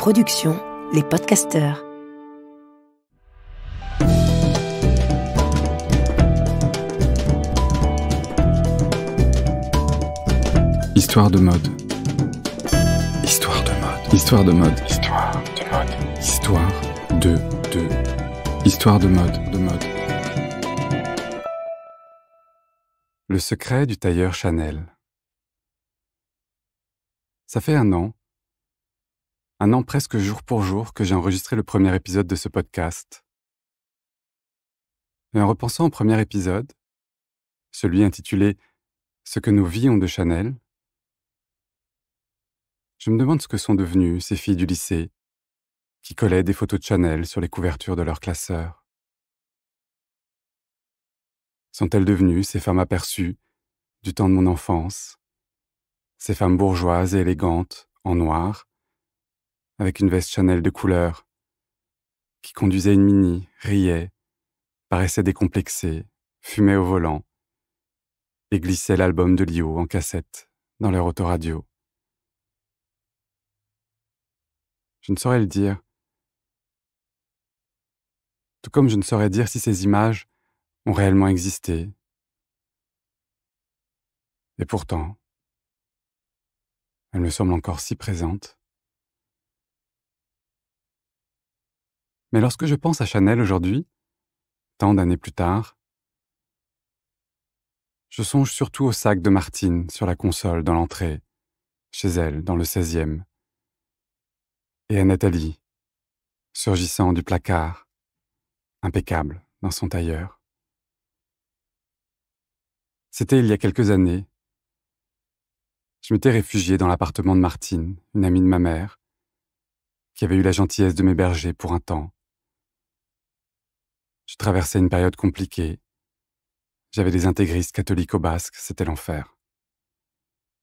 production Les Podcasteurs. Histoire de mode. Histoire de mode. Histoire de mode. Histoire de mode. Histoire de mode. Le secret du tailleur Chanel. Ça fait un an presque jour pour jour que j'ai enregistré le premier épisode de ce podcast. Et en repensant au premier épisode, celui intitulé « Ce que nos vies ont de Chanel », je me demande ce que sont devenues ces filles du lycée qui collaient des photos de Chanel sur les couvertures de leurs classeurs. Sont-elles devenues ces femmes aperçues du temps de mon enfance, ces femmes bourgeoises et élégantes, en noir, avec une veste Chanel de couleur, qui conduisaient une Mini, riaient, paraissaient décomplexées, fumaient au volant et glissaient l'album de Lio en cassette dans leur autoradio. Je ne saurais le dire. Tout comme je ne saurais dire si ces images ont réellement existé. Et pourtant, elles me semblent encore si présentes. Mais lorsque je pense à Chanel aujourd'hui, tant d'années plus tard, je songe surtout au sac de Martine sur la console dans l'entrée, chez elle, dans le 16e, et à Nathalie, surgissant du placard, impeccable dans son tailleur. C'était il y a quelques années. Je m'étais réfugié dans l'appartement de Martine, une amie de ma mère, qui avait eu la gentillesse de m'héberger pour un temps. Je traversais une période compliquée. J'avais des intégristes catholiques au basque, c'était l'enfer.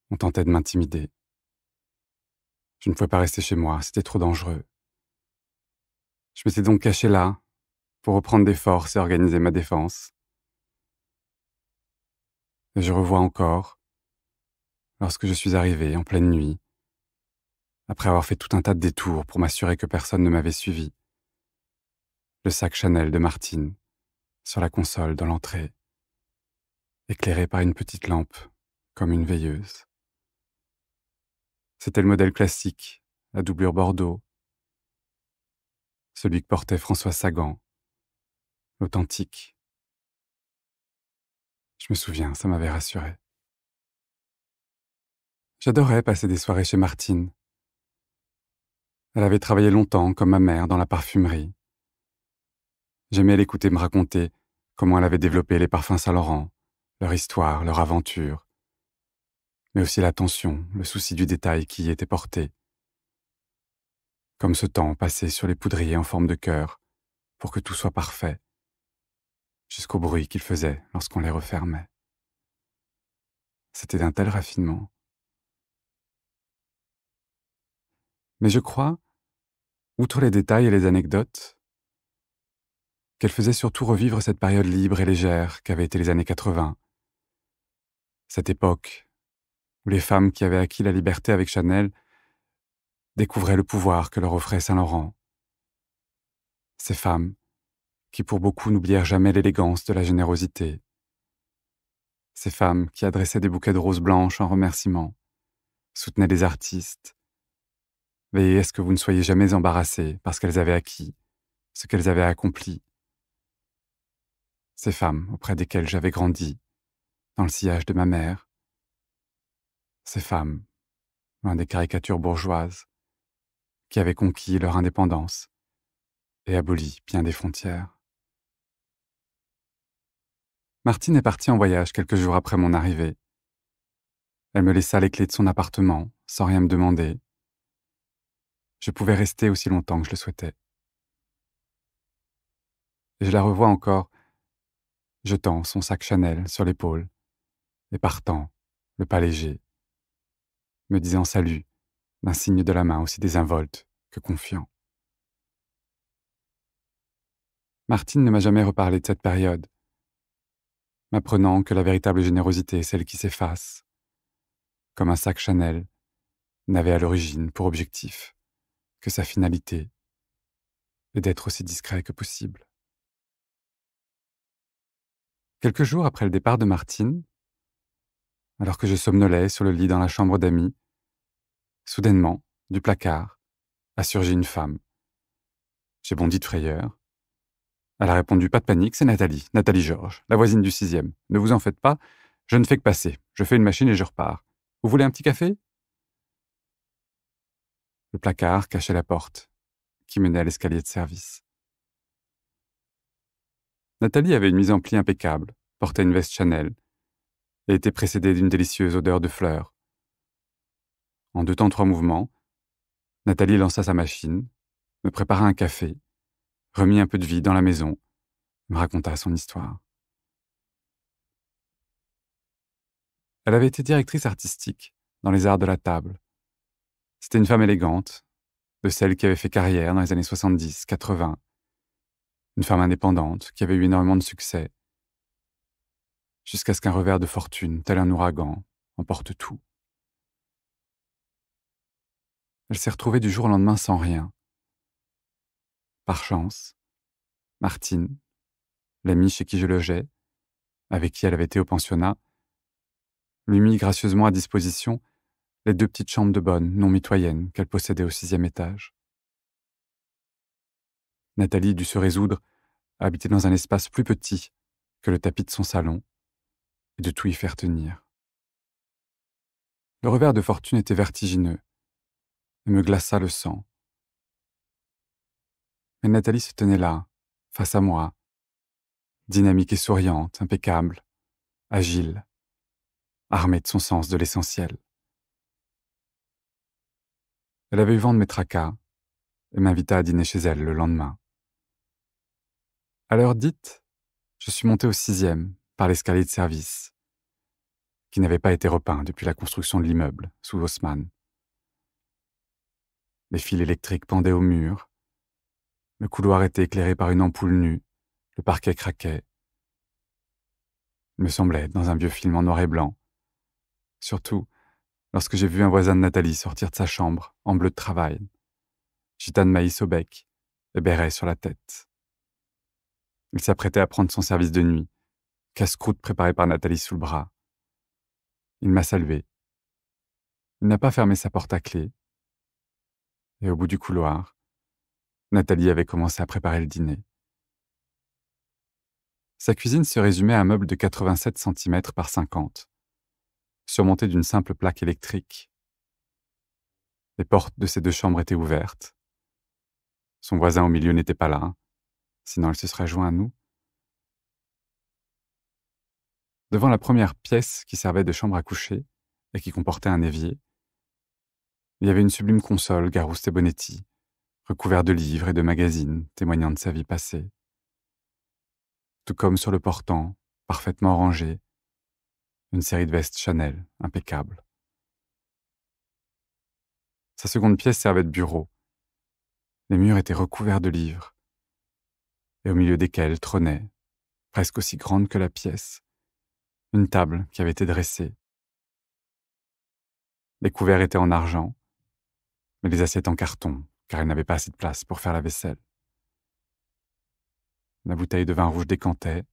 On tentait de m'intimider. Je ne pouvais pas rester chez moi, c'était trop dangereux. Je m'étais donc caché là, pour reprendre des forces et organiser ma défense. Et je revois encore, lorsque je suis arrivé en pleine nuit, après avoir fait tout un tas de détours pour m'assurer que personne ne m'avait suivi, le sac Chanel de Martine, sur la console dans l'entrée, éclairé par une petite lampe, comme une veilleuse. C'était le modèle classique, à doublure bordeaux, celui que portait François Sagan, l'authentique. Je me souviens, ça m'avait rassuré. J'adorais passer des soirées chez Martine. Elle avait travaillé longtemps, comme ma mère, dans la parfumerie. J'aimais l'écouter me raconter comment elle avait développé les parfums Saint-Laurent, leur histoire, leur aventure, mais aussi l'attention, le souci du détail qui y était porté. Comme ce temps passé sur les poudriers en forme de cœur, pour que tout soit parfait, jusqu'au bruit qu'ils faisaient lorsqu'on les refermait. C'était d'un tel raffinement. Mais je crois, outre les détails et les anecdotes, qu'elle faisait surtout revivre cette période libre et légère qu'avaient été les années 80. Cette époque où les femmes qui avaient acquis la liberté avec Chanel découvraient le pouvoir que leur offrait Saint-Laurent. Ces femmes qui pour beaucoup n'oublièrent jamais l'élégance de la générosité. Ces femmes qui adressaient des bouquets de roses blanches en remerciement, soutenaient des artistes, veillaient à ce que vous ne soyez jamais embarrassés parce qu'elles avaient acquis ce qu'elles avaient accompli. Ces femmes auprès desquelles j'avais grandi, dans le sillage de ma mère. Ces femmes, loin des caricatures bourgeoises, qui avaient conquis leur indépendance et aboli bien des frontières. Martine est partie en voyage quelques jours après mon arrivée. Elle me laissa les clés de son appartement, sans rien me demander. Je pouvais rester aussi longtemps que je le souhaitais. Et je la revois encore, jetant son sac Chanel sur l'épaule et partant, le pas léger, me disant salut, d'un signe de la main aussi désinvolte que confiant. Martine ne m'a jamais reparlé de cette période, m'apprenant que la véritable générosité est celle qui s'efface, comme un sac Chanel n'avait à l'origine pour objectif que sa finalité est d'être aussi discret que possible. Quelques jours après le départ de Martine, alors que je somnolais sur le lit dans la chambre d'amis, soudainement, du placard, a surgi une femme. J'ai bondi de frayeur. Elle a répondu: pas de panique, c'est Nathalie, Nathalie Georges, la voisine du 6e. Ne vous en faites pas, je ne fais que passer. Je fais une machine et je repars. Vous voulez un petit café? Le placard cachait la porte, qui menait à l'escalier de service. Nathalie avait une mise en pli impeccable, portait une veste Chanel, et était précédée d'une délicieuse odeur de fleurs. En 2 temps 3 mouvements, Nathalie lança sa machine, me prépara un café, remit un peu de vie dans la maison, me raconta son histoire. Elle avait été directrice artistique dans les arts de la table. C'était une femme élégante, de celles qui avaient fait carrière dans les années 70, 80. Une femme indépendante qui avait eu énormément de succès, jusqu'à ce qu'un revers de fortune, tel un ouragan, emporte tout. Elle s'est retrouvée du jour au lendemain sans rien. Par chance, Martine, l'amie chez qui je logeais, avec qui elle avait été au pensionnat, lui mit gracieusement à disposition les 2 petites chambres de bonne, non mitoyennes, qu'elle possédait au 6e étage. Nathalie dut se résoudre à habiter dans un espace plus petit que le tapis de son salon et de tout y faire tenir. Le revers de fortune était vertigineux et me glaça le sang. Mais Nathalie se tenait là, face à moi, dynamique et souriante, impeccable, agile, armée de son sens de l'essentiel. Elle avait eu vent de mes tracas et m'invita à dîner chez elle le lendemain. À l'heure dite, je suis monté au 6e par l'escalier de service, qui n'avait pas été repeint depuis la construction de l'immeuble sous Haussmann. Les fils électriques pendaient au mur, le couloir était éclairé par une ampoule nue, le parquet craquait. Il me semblait être dans un vieux film en noir et blanc, surtout lorsque j'ai vu un voisin de Nathalie sortir de sa chambre en bleu de travail, gitane maïs au bec et béret sur la tête. Il s'apprêtait à prendre son service de nuit, casse-croûte préparé par Nathalie sous le bras. Il m'a salué. Il n'a pas fermé sa porte à clé. Et au bout du couloir, Nathalie avait commencé à préparer le dîner. Sa cuisine se résumait à un meuble de 87 cm par 50, surmonté d'une simple plaque électrique. Les portes de ses 2 chambres étaient ouvertes. Son voisin au milieu n'était pas là, sinon elle se serait joint à nous. Devant la première pièce qui servait de chambre à coucher et qui comportait un évier, il y avait une sublime console Garouste et Bonetti, recouverte de livres et de magazines témoignant de sa vie passée. Tout comme sur le portant, parfaitement rangé, une série de vestes Chanel, impeccables. Sa seconde pièce servait de bureau. Les murs étaient recouverts de livres, et au milieu desquels trônait, presque aussi grande que la pièce, une table qui avait été dressée. Les couverts étaient en argent, mais les assiettes en carton, car elle n'avait pas assez de place pour faire la vaisselle. La bouteille de vin rouge décantait.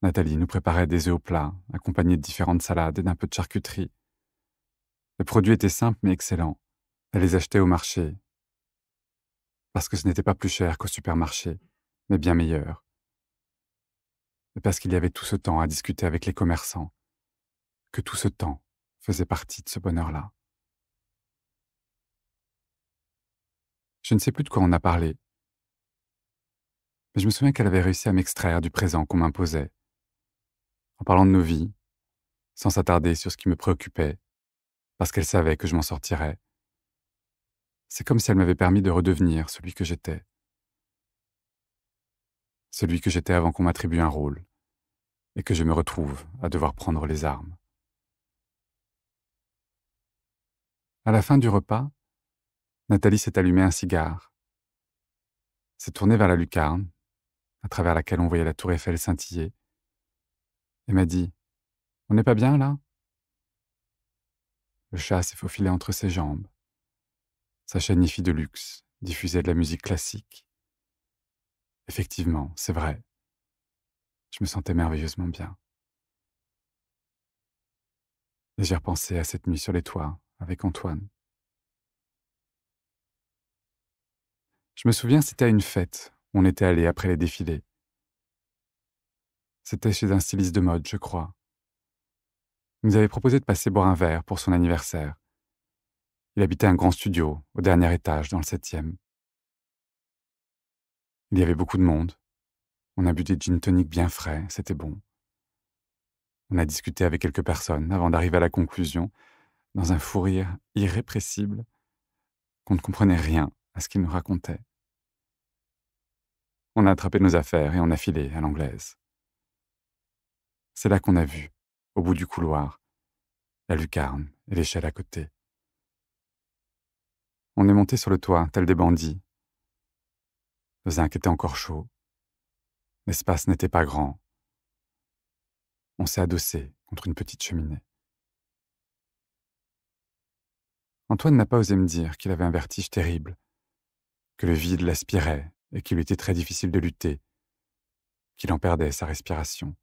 Nathalie nous préparait des œufs au plat, accompagnés de différentes salades et d'un peu de charcuterie. Les produits étaient simples mais excellents. Elle les achetait au marché, parce que ce n'était pas plus cher qu'au supermarché, mais bien meilleur. Et parce qu'il y avait tout ce temps à discuter avec les commerçants, que tout ce temps faisait partie de ce bonheur-là. Je ne sais plus de quoi on a parlé, mais je me souviens qu'elle avait réussi à m'extraire du présent qu'on m'imposait, en parlant de nos vies, sans s'attarder sur ce qui me préoccupait, parce qu'elle savait que je m'en sortirais. C'est comme si elle m'avait permis de redevenir celui que j'étais. Celui que j'étais avant qu'on m'attribue un rôle, et que je me retrouve à devoir prendre les armes. À la fin du repas, Nathalie s'est allumé un cigare, s'est tournée vers la lucarne, à travers laquelle on voyait la tour Eiffel scintiller, et m'a dit: « On n'est pas bien, là ?» Le chat s'est faufilé entre ses jambes. Sa chaîne hi-fi de luxe diffusait de la musique classique. Effectivement, c'est vrai. Je me sentais merveilleusement bien. Et j'ai repensé à cette nuit sur les toits avec Antoine. Je me souviens, c'était à une fête où on était allé après les défilés. C'était chez un styliste de mode, je crois. Il nous avait proposé de passer boire un verre pour son anniversaire. Il habitait un grand studio, au dernier étage, dans le 7e. Il y avait beaucoup de monde. On a bu des gin tonic bien frais, c'était bon. On a discuté avec quelques personnes avant d'arriver à la conclusion, dans un fou rire irrépressible, qu'on ne comprenait rien à ce qu'il nous racontait. On a attrapé nos affaires et on a filé à l'anglaise. C'est là qu'on a vu, au bout du couloir, la lucarne et l'échelle à côté. On est monté sur le toit, tels des bandits. Le zinc était encore chaud. L'espace n'était pas grand. On s'est adossé contre une petite cheminée. Antoine n'a pas osé me dire qu'il avait un vertige terrible, que le vide l'aspirait et qu'il lui était très difficile de lutter, qu'il en perdait sa respiration.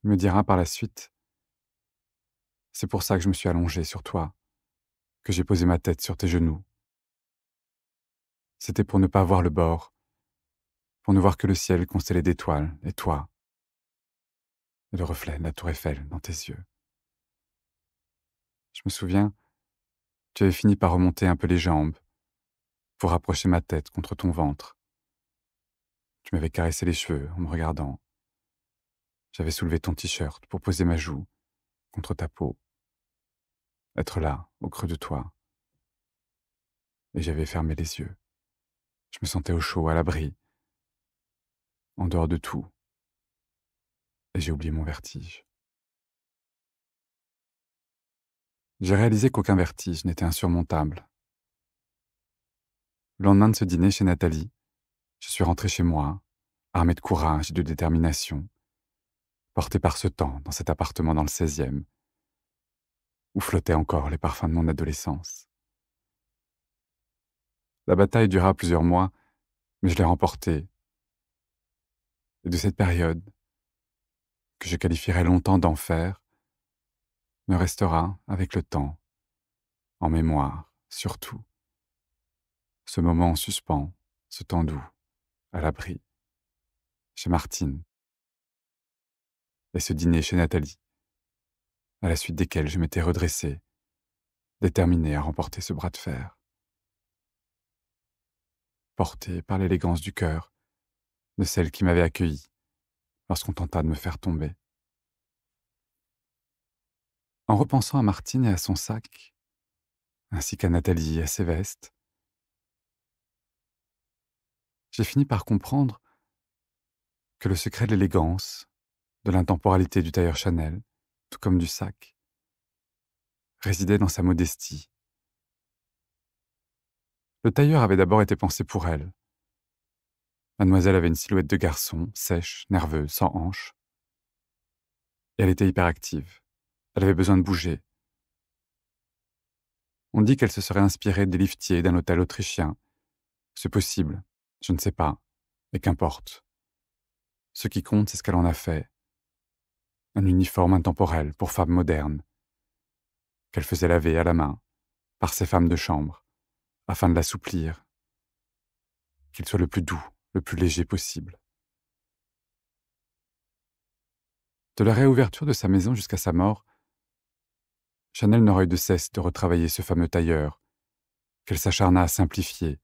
Il me dira par la suite: c'est pour ça que je me suis allongé sur toi, que j'ai posé ma tête sur tes genoux. C'était pour ne pas voir le bord, pour ne voir que le ciel constellé d'étoiles et toi, et le reflet de la tour Eiffel dans tes yeux. Je me souviens, tu avais fini par remonter un peu les jambes pour rapprocher ma tête contre ton ventre. Tu m'avais caressé les cheveux en me regardant. J'avais soulevé ton t-shirt pour poser ma joue contre ta peau, être là, au creux de toi. Et j'avais fermé les yeux. Je me sentais au chaud, à l'abri, en dehors de tout. Et j'ai oublié mon vertige. J'ai réalisé qu'aucun vertige n'était insurmontable. Le lendemain de ce dîner chez Nathalie, je suis rentré chez moi, armé de courage et de détermination, porté par ce temps dans cet appartement dans le 16e, où flottaient encore les parfums de mon adolescence. La bataille dura plusieurs mois, mais je l'ai remportée. Et de cette période, que je qualifierais longtemps d'enfer, me restera, avec le temps, en mémoire, surtout, ce moment en suspens, ce temps doux, à l'abri, chez Martine, et ce dîner chez Nathalie, à la suite desquels je m'étais redressé, déterminé à remporter ce bras de fer. Porté par l'élégance du cœur de celle qui m'avait accueilli lorsqu'on tenta de me faire tomber. En repensant à Martine et à son sac, ainsi qu'à Nathalie et à ses vestes, j'ai fini par comprendre que le secret de l'élégance, de l'intemporalité du tailleur Chanel, tout comme du sac, résidait dans sa modestie. Le tailleur avait d'abord été pensé pour elle. Mademoiselle avait une silhouette de garçon, sèche, nerveuse, sans hanches. Et elle était hyperactive. Elle avait besoin de bouger. On dit qu'elle se serait inspirée des liftiers d'un hôtel autrichien. C'est possible, je ne sais pas, et qu'importe. Ce qui compte, c'est ce qu'elle en a fait. Un uniforme intemporel pour femme moderne, qu'elle faisait laver à la main, par ses femmes de chambre, afin de l'assouplir, qu'il soit le plus doux, le plus léger possible. De la réouverture de sa maison jusqu'à sa mort, Chanel n'aura eu de cesse de retravailler ce fameux tailleur, qu'elle s'acharna à simplifier,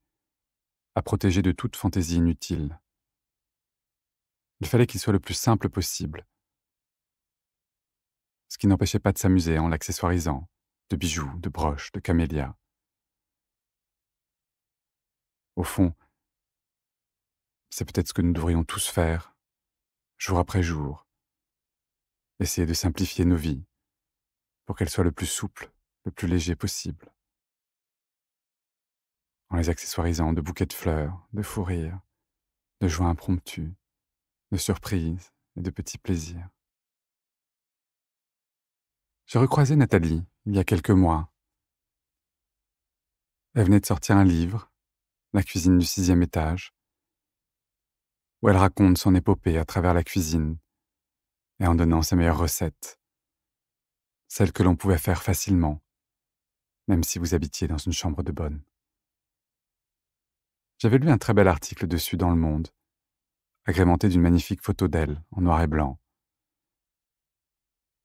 à protéger de toute fantaisie inutile. Il fallait qu'il soit le plus simple possible, ce qui n'empêchait pas de s'amuser en l'accessoirisant, de bijoux, de broches, de camélias. Au fond, c'est peut-être ce que nous devrions tous faire, jour après jour, essayer de simplifier nos vies, pour qu'elles soient le plus souples, le plus léger possible, en les accessoirisant de bouquets de fleurs, de fous rires, de joies impromptues, de surprises et de petits plaisirs. J'ai recroisé Nathalie, il y a quelques mois. Elle venait de sortir un livre, La cuisine du 6e étage, où elle raconte son épopée à travers la cuisine et en donnant ses meilleures recettes, celles que l'on pouvait faire facilement, même si vous habitiez dans une chambre de bonne. J'avais lu un très bel article dessus dans Le Monde, agrémenté d'une magnifique photo d'elle en noir et blanc.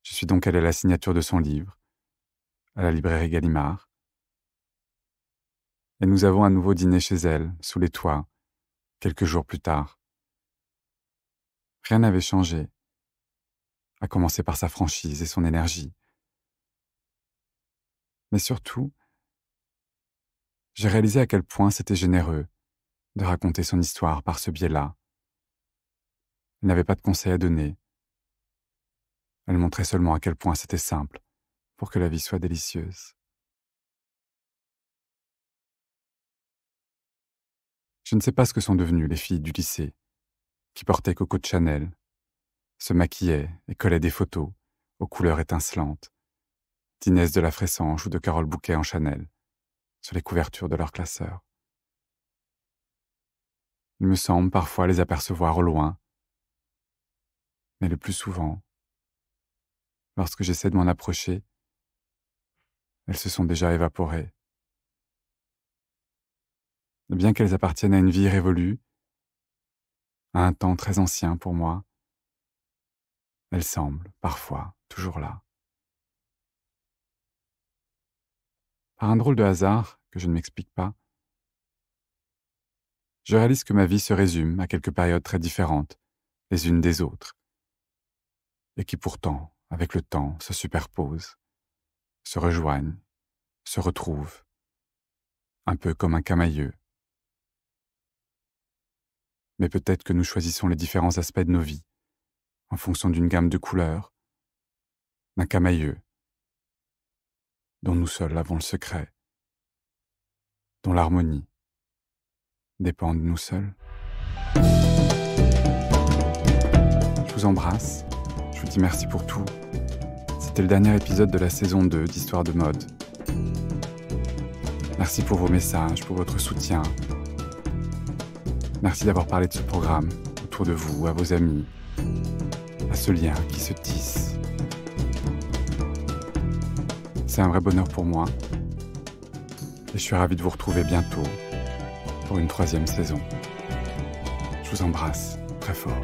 Je suis donc allé à la signature de son livre, à la librairie Gallimard, et nous avons à nouveau dîné chez elle, sous les toits, quelques jours plus tard. Rien n'avait changé, à commencer par sa franchise et son énergie. Mais surtout, j'ai réalisé à quel point c'était généreux de raconter son histoire par ce biais-là. Elle n'avait pas de conseils à donner. Elle montrait seulement à quel point c'était simple pour que la vie soit délicieuse. Je ne sais pas ce que sont devenues les filles du lycée, qui portaient Coco de Chanel, se maquillaient et collaient des photos aux couleurs étincelantes, d'Inès de la Fressange ou de Carole Bouquet en Chanel, sur les couvertures de leurs classeurs. Il me semble parfois les apercevoir au loin, mais le plus souvent, lorsque j'essaie de m'en approcher, elles se sont déjà évaporées. Et bien qu'elles appartiennent à une vie révolue, à un temps très ancien pour moi, elles semblent, parfois, toujours là. Par un drôle de hasard, que je ne m'explique pas, je réalise que ma vie se résume à quelques périodes très différentes, les unes des autres, et qui pourtant, avec le temps, se superposent, se rejoignent, se retrouvent, un peu comme un camailleux. Mais peut-être que nous choisissons les différents aspects de nos vies, en fonction d'une gamme de couleurs, d'un camailleux, dont nous seuls avons le secret, dont l'harmonie dépend de nous seuls. Je vous embrasse, je vous dis merci pour tout. C'était le dernier épisode de la saison 2 d'Histoire de mode. Merci pour vos messages, pour votre soutien. Merci d'avoir parlé de ce programme autour de vous, à vos amis, à ce lien qui se tisse. C'est un vrai bonheur pour moi et je suis ravi de vous retrouver bientôt pour une 3e saison. Je vous embrasse très fort.